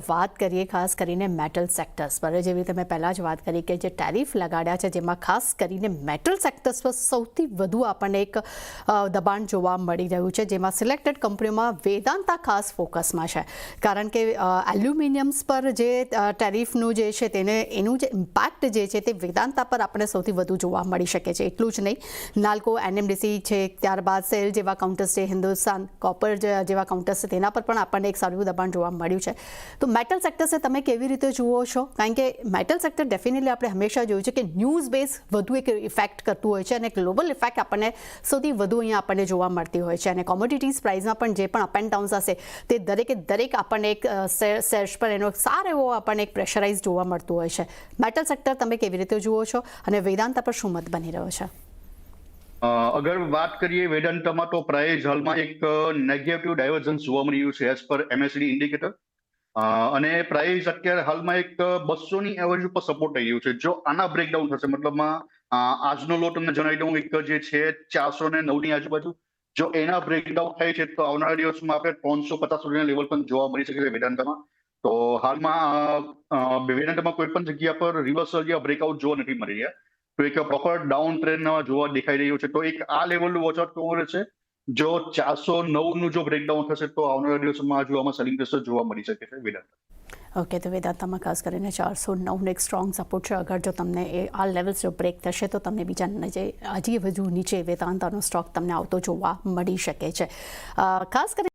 વાત કરીએ ખાસ કરીને મેટલ સેક્ટર્સ પર, જેવી રીતે મેં પહેલાં જ વાત કરી કે જે ટેરિફ લગાડ્યા છે જેમાં ખાસ કરીને મેટલ સેક્ટર્સ પર સૌથી વધુ આપણને એક દબાણ જોવા મળી રહ્યું છે, જેમાં સિલેક્ટેડ કંપનીઓમાં વેદાંતા ખાસ ફોકસમાં છે. કારણ કે એલ્યુમિનિયમ્સ પર જે ટેરિફનું જે છે એનું જે ઇમ્પેક્ટ જે છે તે વેદાંતા પર આપણે સૌથી વધુ જોવા મળી શકે છે. એટલું જ નહીં, નાલ્કો, NMDC છે, ત્યારબાદ સેલ જેવા કાઉન્ટર્સ છે, હિન્દુસ્તાન કોપર જેવા કાઉન્ટર્સ છે, તેના પર પણ આપણને એક સારું દબાણ જોવા મળ્યું છે. તો મેટલ સેક્ટર્સે તમે કેવી રીતે જુઓ છો? કારણ કે મેટલ સેક્ટર ડેફિનેટલી આપણે હંમેશા જોયું છે કે ન્યૂઝ બેઝ વધુ એક ઇફેક્ટ કરતું હોય છે અને ગ્લોબલ ઇફેક્ટ આપણને સૌથી વધુ અહીંયા આપણને જોવા મળતી હોય છે. અને કોમોડિટીઝ પ્રાઇસમાં પણ જે પણ અપ એન્ડ ડાઉન્સ હશે તે દરેક આપણને એક શેર્સ પર એનો સારો એવો આપણને એક પ્રેશરાઇઝ જોવા મળતું હોય છે. મેટલ સેક્ટર તમે કેવી રીતે જુઓ છો અને વેદાંતા પર શું મત બની રહ્યો છે? અગર વાત કરીએ વેદાંતામાં તો પ્રાઇસ હાલમાં એક નેગેટિવ ડાયવર્જન્સ જોવા મળી રહ્યું છે એઝ પર MACD ઇન્ડિકેટર, અને પ્રાઇસ અત્યારે હાલમાં એક 200ની એવરેજ ઉપર સપોર્ટ થઈ રહ્યું છે. જો આના બ્રેકડાઉન થશે, મતલબમાં આજનો લો તમને જણાવી દઉં, એક જે છે 409ની આજુબાજુ, જો એના બ્રેકડાઉન થાય છે તો આવનારા દિવસમાં આપણે 350 સુધીના લેવલ પણ જોવા મળી શકે છે વેદાંતામાં. તો હાલમાં વેદાંતામાં કોઈ પણ જગ્યા પર રિવર્સલ યા બ્રેકઆઉટ જોવા નથી મળી રહ્યા. તો એક પ્રોપર ડાઉન ટ્રેન્ડ જોવા દેખાઈ રહ્યું છે. તો એક આ લેવલનું વોચ આઉટ કરવું રહેશે. જો 409નું જો બ્રેકડાઉન થશે તો આવનારા દિવસોમાં હજુ આમાં સેલિંગ પ્રેશર જોવા મળી શકે છે વેદાંતા. ઓકે, તો વેદાંતામાં ખાસ કરીને 409નો એક સ્ટ્રોંગ સપોર્ટ છે. અગર જો તમને આ લેવલ્સ જો બ્રેક થશે તો તમને બીજા જે હજી વધુ નીચે વેદાંતાનો સ્ટોક તમને આવતો જોવા મળી શકે છે. ખાસ કરીને